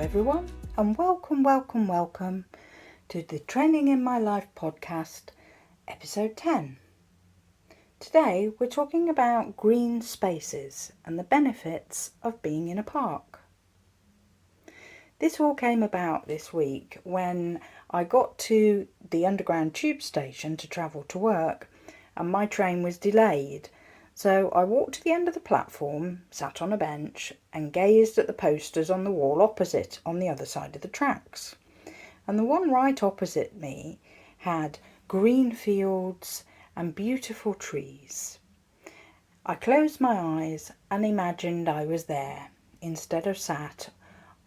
everyone, and welcome to the Training in My Life podcast, episode 10. Today we're talking about green spaces and the benefits of being in a park. This all came about this week when I got to the underground tube station to travel to work and my train was delayed. So I walked to the end of the platform, sat on a bench and gazed at the posters on the wall opposite on the other side of the tracks. And the one right opposite me had green fields and beautiful trees. I closed my eyes and imagined I was there instead of sat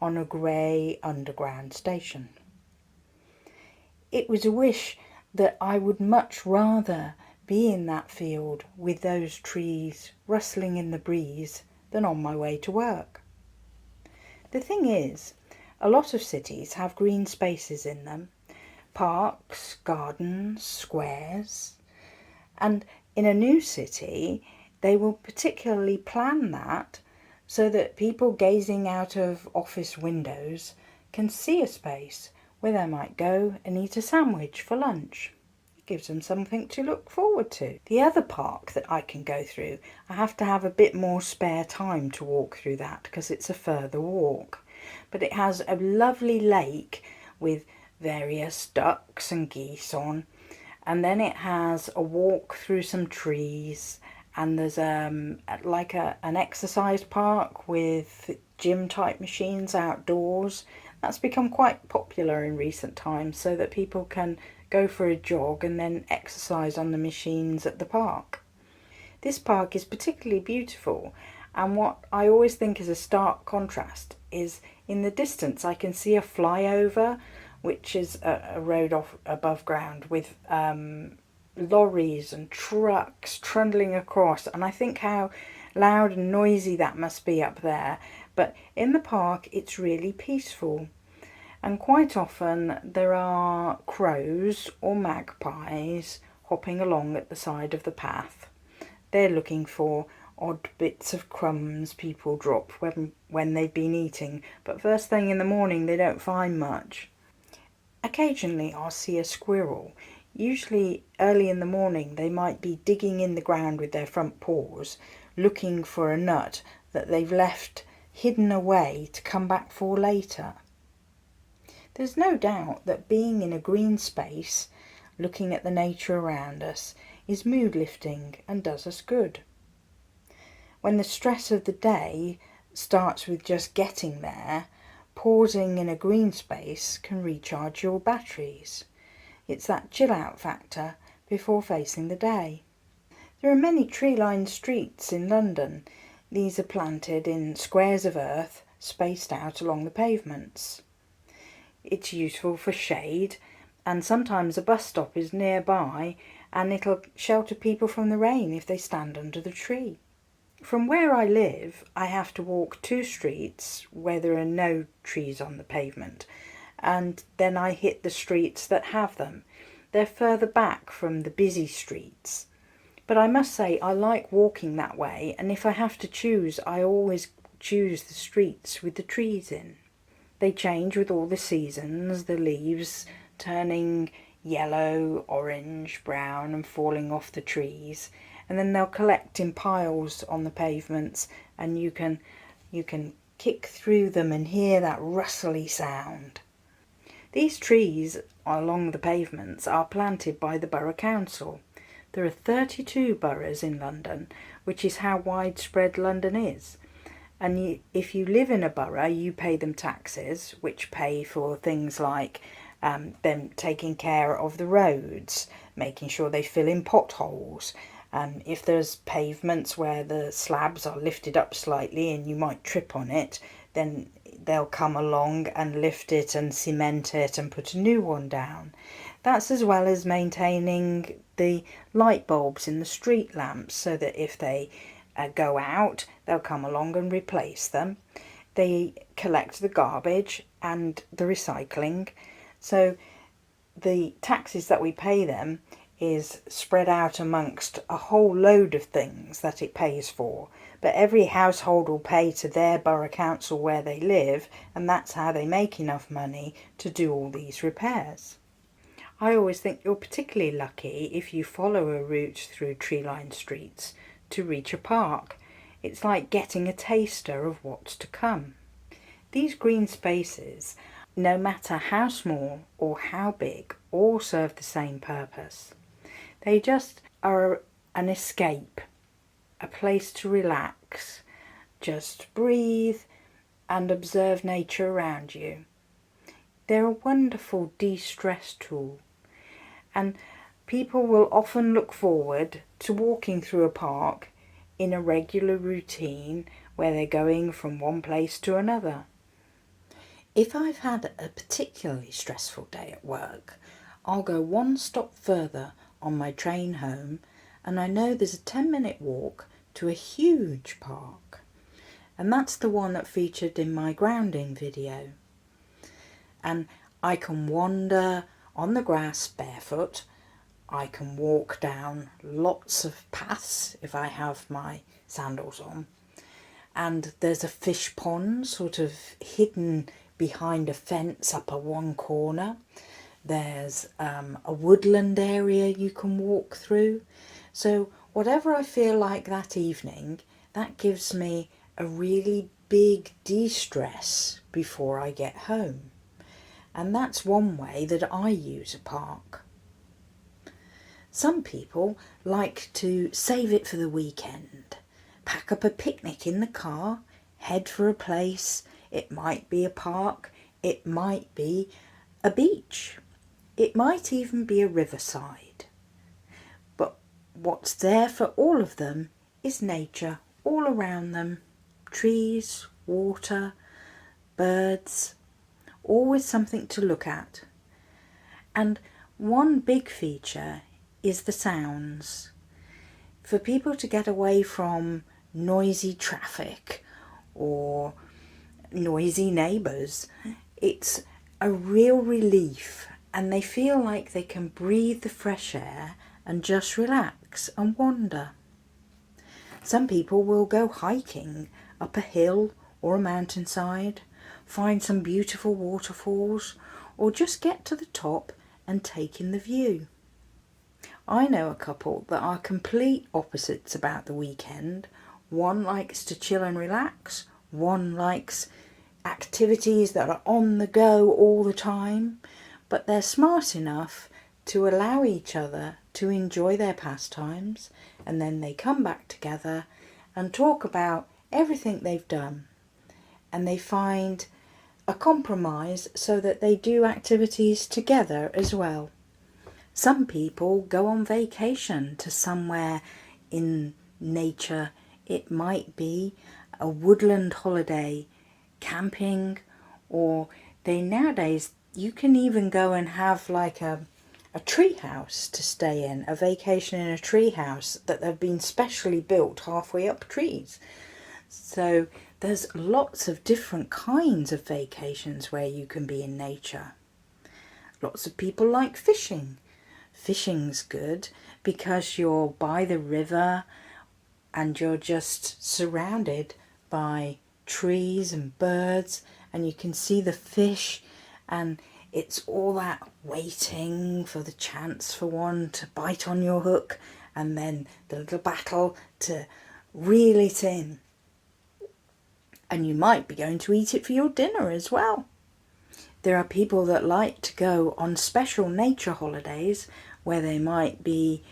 on a grey underground station. It was a wish that I would much rather be in that field with those trees rustling in the breeze than on my way to work. The thing is, a lot of cities have green spaces in them, parks, gardens, squares, and in a new city they will particularly plan that so that people gazing out of office windows can see a space where they might go and eat a sandwich for lunch. Gives them something to look forward to. The other park that I can go through, I have to have a bit more spare time to walk through that because it's a further walk. But it has a lovely lake with various ducks and geese on, and then it has a walk through some trees, and there's an exercise park with gym type machines outdoors. That's become quite popular in recent times so that people can go for a jog and then exercise on the machines at the park. This park is particularly beautiful, and what I always think is a stark contrast is in the distance I can see a flyover, which is a road off above ground with lorries and trucks trundling across, and I think how loud and noisy that must be up there. But in the park it's really peaceful. And quite often there are crows or magpies hopping along at the side of the path. They're looking for odd bits of crumbs people drop when they've been eating, but first thing in the morning they don't find much. Occasionally I'll see a squirrel. Usually early in the morning they might be digging in the ground with their front paws, looking for a nut that they've left hidden away to come back for later. There's no doubt that being in a green space, looking at the nature around us, is mood lifting and does us good. When the stress of the day starts with just getting there, pausing in a green space can recharge your batteries. It's that chill out factor before facing the day. There are many tree-lined streets in London. These are planted in squares of earth spaced out along the pavements. It's useful for shade, and sometimes a bus stop is nearby and it'll shelter people from the rain if they stand under the tree. From where I live, I have to walk 2 streets where there are no trees on the pavement, and then I hit the streets that have them. They're further back from the busy streets. But I must say I like walking that way, and if I have to choose, I always choose the streets with the trees in. They change with all the seasons, the leaves turning yellow, orange, brown and falling off the trees, and then they'll collect in piles on the pavements, and you can kick through them and hear that rustly sound. These trees along the pavements are planted by the Borough Council. There are 32 boroughs in London, which is how widespread London is. And if you live in a borough, you pay them taxes, which pay for things like them taking care of the roads, making sure they fill in potholes. If there's pavements where the slabs are lifted up slightly and you might trip on it, then they'll come along and lift it and cement it and put a new one down. That's as well as maintaining the light bulbs in the street lamps so that if they go out, they'll come along and replace them. They collect the garbage and the recycling. So the taxes that we pay them is spread out amongst a whole load of things that it pays for, but every household will pay to their borough council where they live, and that's how they make enough money to do all these repairs. I always think you're particularly lucky if you follow a route through tree-lined streets to reach a park. It's like getting a taster of what's to come. These green spaces, no matter how small or how big, all serve the same purpose. They just are an escape, a place to relax, just breathe and observe nature around you. They're a wonderful de-stress tool, and people will often look forward to walking through a park in a regular routine where they're going from one place to another. If I've had a particularly stressful day at work, I'll go one stop further on my train home, and I know there's a 10-minute walk to a huge park. And that's the one that featured in my grounding video. And I can wander on the grass barefoot. I can walk down lots of paths if I have my sandals on. And there's a fish pond sort of hidden behind a fence up at one corner. There's a woodland area you can walk through. So whatever I feel like that evening, that gives me a really big de-stress before I get home. And that's one way that I use a park. Some people like to save it for the weekend. Pack up a picnic in the car, head for a place. It might be a park, it might be a beach, it might even be a riverside. But what's there for all of them is nature all around them. Trees, water, birds, always something to look at. And one big feature is the sounds. For people to get away from noisy traffic or noisy neighbours, it's a real relief, and they feel like they can breathe the fresh air and just relax and wander. Some people will go hiking up a hill or a mountainside, find some beautiful waterfalls, or just get to the top and take in the view. I know a couple that are complete opposites about the weekend. One likes to chill and relax, one likes activities that are on the go all the time, but they're smart enough to allow each other to enjoy their pastimes, and then they come back together and talk about everything they've done, and they find a compromise so that they do activities together as well. Some people go on vacation to somewhere in nature. It might be a woodland holiday, camping, or nowadays you can even go and have like a tree house to stay in, a vacation in a tree house that have been specially built halfway up trees. So there's lots of different kinds of vacations where you can be in nature. Lots of people like fishing. Fishing's good because you're by the river and you're just surrounded by trees and birds, and you can see the fish, and it's all that waiting for the chance for one to bite on your hook, and then the little battle to reel it in. And you might be going to eat it for your dinner as well. There are people that like to go on special nature holidays where they might be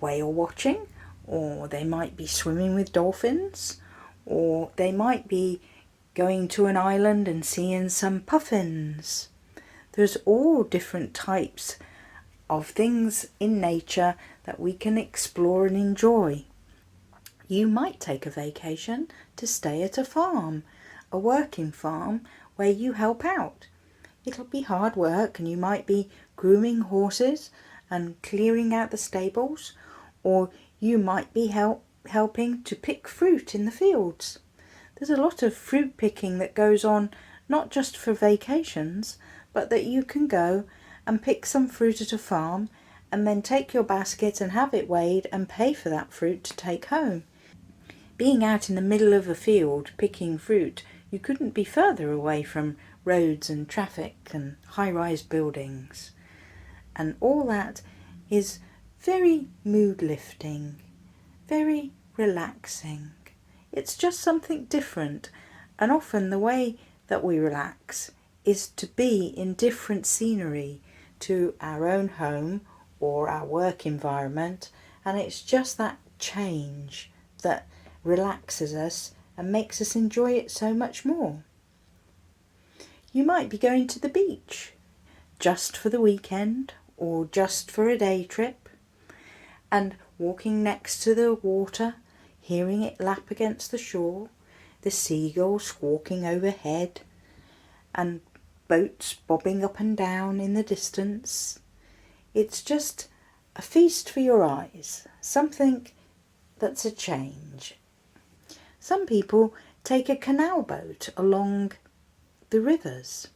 whale watching, or they might be swimming with dolphins, or they might be going to an island and seeing some puffins. There's all different types of things in nature that we can explore and enjoy. You might take a vacation to stay at a farm, a working farm where you help out. It'll be hard work, and you might be grooming horses and clearing out the stables, or you might be helping to pick fruit in the fields. There's a lot of fruit picking that goes on, not just for vacations, but that you can go and pick some fruit at a farm and then take your basket and have it weighed and pay for that fruit to take home. Being out in the middle of a field picking fruit, you couldn't be further away from roads and traffic and high-rise buildings. And all that is very mood-lifting, very relaxing. It's just something different, and often the way that we relax is to be in different scenery to our own home or our work environment, and it's just that change that relaxes us and makes us enjoy it so much more. You might be going to the beach just for the weekend or just for a day trip, and walking next to the water, hearing it lap against the shore, the seagulls squawking overhead, and boats bobbing up and down in the distance. It's just a feast for your eyes, something that's a change. Some people take a canal boat along the rivers.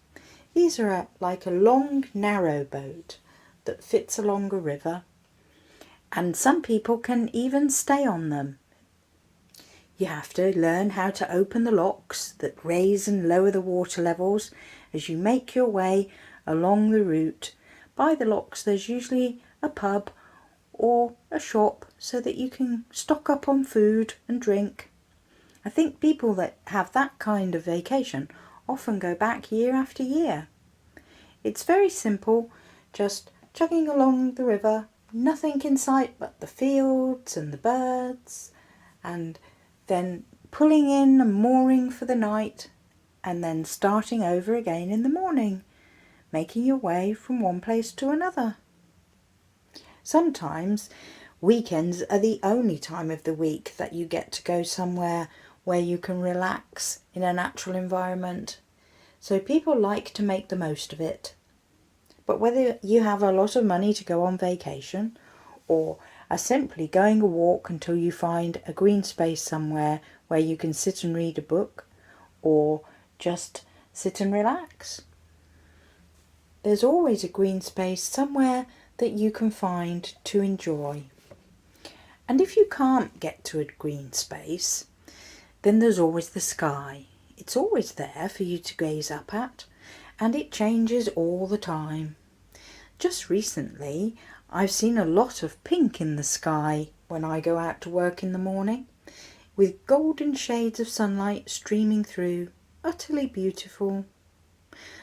These are like a long, narrow boat that fits along a river, and some people can even stay on them. You have to learn how to open the locks that raise and lower the water levels as you make your way along the route. By the locks there's usually a pub or a shop so that you can stock up on food and drink. I think people that have that kind of vacation often go back year after year. It's very simple, just chugging along the river, nothing in sight but the fields and the birds, and then pulling in and mooring for the night, and then starting over again in the morning, making your way from one place to another. Sometimes weekends are the only time of the week that you get to go somewhere where you can relax in a natural environment. So people like to make the most of it. But whether you have a lot of money to go on vacation or are simply going a walk until you find a green space somewhere where you can sit and read a book or just sit and relax, there's always a green space somewhere that you can find to enjoy. And if you can't get to a green space, then there's always the sky. It's always there for you to gaze up at, and it changes all the time. Just recently, I've seen a lot of pink in the sky when I go out to work in the morning, with golden shades of sunlight streaming through, utterly beautiful.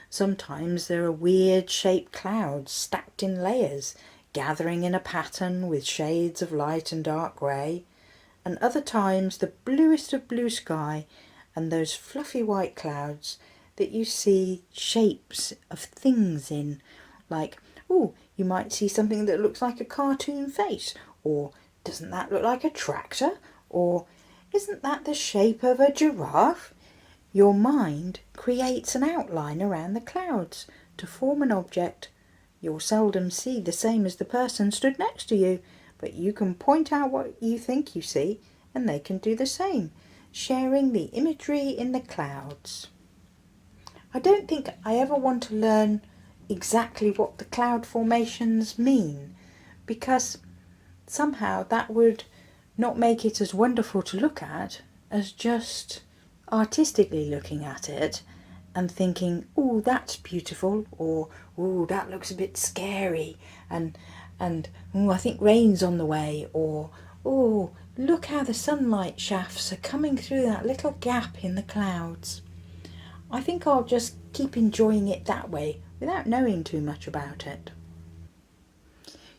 Sometimes there are weird shaped clouds stacked in layers, gathering in a pattern with shades of light and dark grey, and other times the bluest of blue sky and those fluffy white clouds that you see shapes of things in, like, you might see something that looks like a cartoon face, or doesn't that look like a tractor, or isn't that the shape of a giraffe? Your mind creates an outline around the clouds to form an object. You'll seldom see the same as the person stood next to you, but you can point out what you think you see, and they can do the same, sharing the imagery in the clouds. I don't think I ever want to learn exactly what the cloud formations mean, because somehow that would not make it as wonderful to look at as just artistically looking at it and thinking, that's beautiful, or that looks a bit scary, and I think rain's on the way, or look how the sunlight shafts are coming through that little gap in the clouds. I think I'll just keep enjoying it that way without knowing too much about it.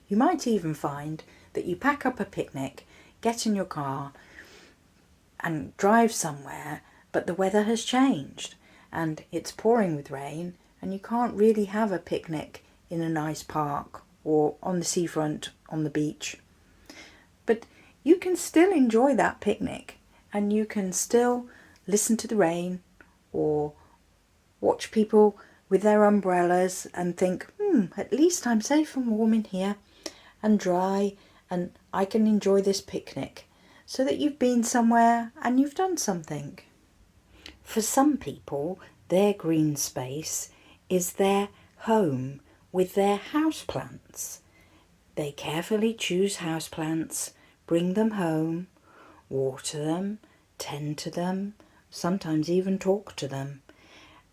You might even find that you pack up a picnic, get in your car and drive somewhere, but the weather has changed and it's pouring with rain, and you can't really have a picnic in a nice park or on the seafront on the beach. But you can still enjoy that picnic, and you can still listen to the rain or watch people with their umbrellas and think, at least I'm safe and warm in here and dry, and I can enjoy this picnic, so that you've been somewhere and you've done something. For some people, their green space is their home with their houseplants. They carefully choose houseplants, bring them home, water them, tend to them, sometimes even talk to them.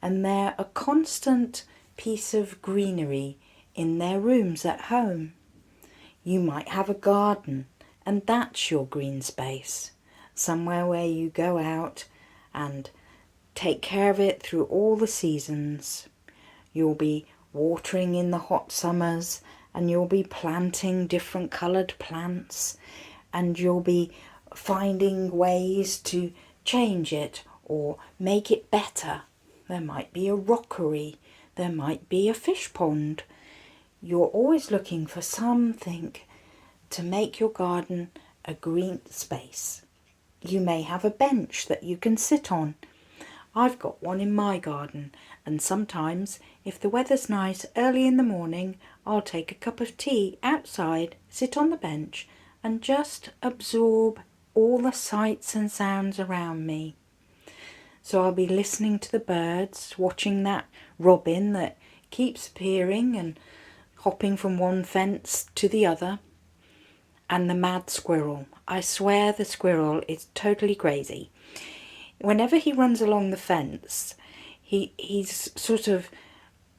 And they're a constant piece of greenery in their rooms at home. You might have a garden, and that's your green space, somewhere where you go out and take care of it through all the seasons. You'll be watering in the hot summers, and you'll be planting different coloured plants, and you'll be finding ways to change it or make it better. There might be a rockery, there might be a fish pond. You're always looking for something to make your garden a green space. You may have a bench that you can sit on. I've got one in my garden, and sometimes, if the weather's nice early in the morning, I'll take a cup of tea outside, sit on the bench, and just absorb all the sights and sounds around me. So I'll be listening to the birds, watching that robin that keeps appearing and hopping from one fence to the other, and the mad squirrel. I swear the squirrel is totally crazy. Whenever he runs along the fence, he's sort of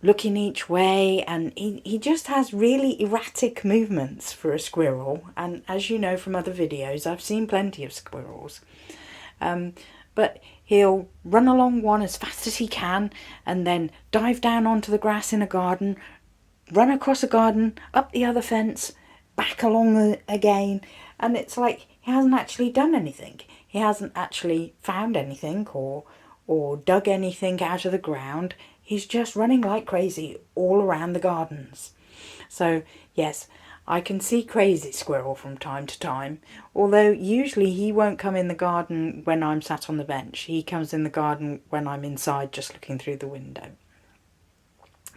looking each way, and he just has really erratic movements for a squirrel. And as you know from other videos, I've seen plenty of squirrels. But he'll run along one as fast as he can and then dive down onto the grass in a garden, run across a garden, up the other fence, back along again. And it's like he hasn't actually done anything. He hasn't actually found anything or dug anything out of the ground. He's just running like crazy all around the gardens. So yes, I can see Crazy Squirrel from time to time, although usually he won't come in the garden when I'm sat on the bench. He comes in the garden when I'm inside just looking through the window.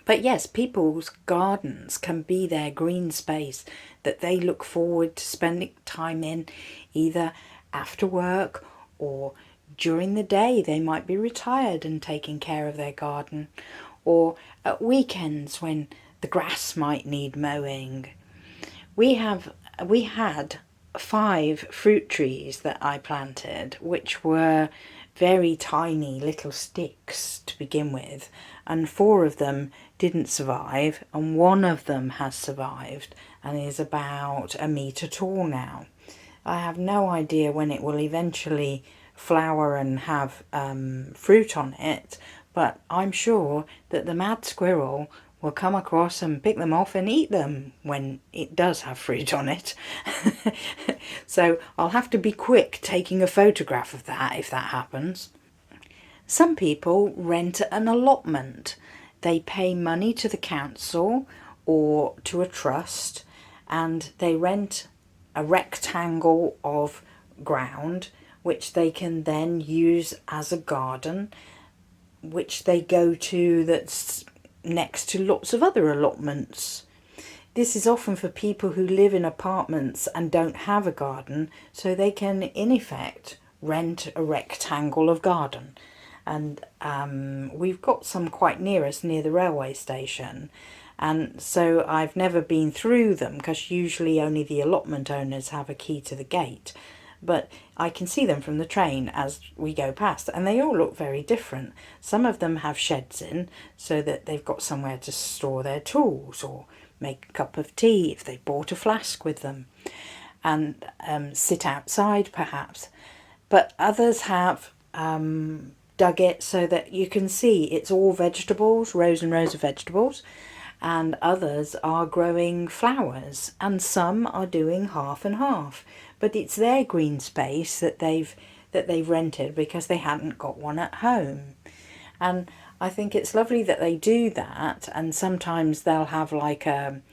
But yes, people's gardens can be their green space that they look forward to spending time in, either after work or during the day. They might be retired and taking care of their garden, or at weekends when the grass might need mowing. We had 5 fruit trees that I planted, which were very tiny little sticks to begin with, and 4 of them didn't survive, and 1 of them has survived and is about a metre tall now. I have no idea when it will eventually flower and have fruit on it, but I'm sure that the mad squirrel will come across and pick them off and eat them when it does have fruit on it. So I'll have to be quick taking a photograph of that if that happens. Some people rent an allotment. They pay money to the council or to a trust, and they rent a rectangle of ground which they can then use as a garden, which they go to that's next to lots of other allotments. This is often for people who live in apartments and don't have a garden, so they can in effect rent a rectangle of garden. And we've got some quite near us, near the railway station, and so I've never been through them because usually only the allotment owners have a key to the gate. But I can see them from the train as we go past, and they all look very different. Some of them have sheds in so that they've got somewhere to store their tools or make a cup of tea if they brought a flask with them, and sit outside perhaps. But others have dug it so that you can see it's all vegetables, rows and rows of vegetables, and others are growing flowers, and some are doing half and half. But it's their green space that they've rented because they hadn't got one at home. And I think it's lovely that they do that, and sometimes they'll have like an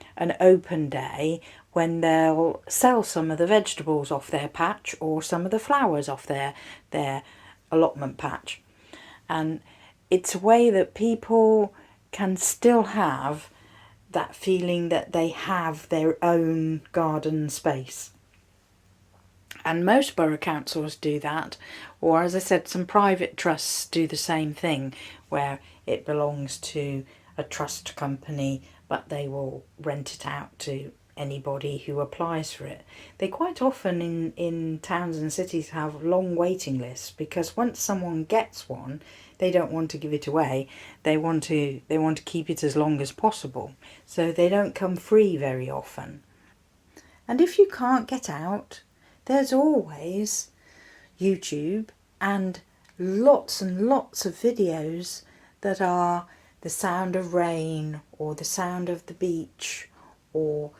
open day when they'll sell some of the vegetables off their patch or some of the flowers off their allotment patch. And it's a way that people can still have that feeling that they have their own garden space. And most borough councils do that, or as I said, some private trusts do the same thing, where it belongs to a trust company, but they will rent it out to anybody who applies for it. They quite often in towns and cities have long waiting lists, because once someone gets one, they don't want to give it away. They want to keep it as long as possible, so they don't come free very often. And if you can't get out, there's always YouTube and lots of videos that are the sound of rain, or the sound of the beach, or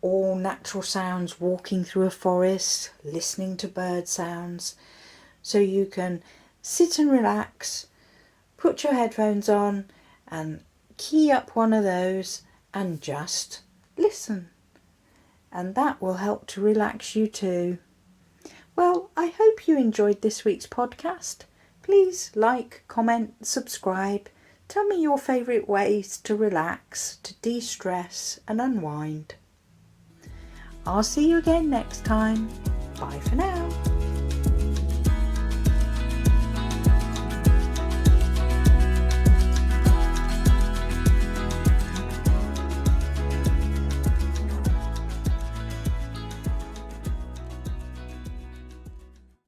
all natural sounds, walking through a forest, listening to bird sounds. So you can sit and relax, put your headphones on and key up one of those and just listen. And that will help to relax you too. Well, I hope you enjoyed this week's podcast. Please like, comment, subscribe. Tell me your favourite ways to relax, to de-stress and unwind. I'll see you again next time. Bye for now.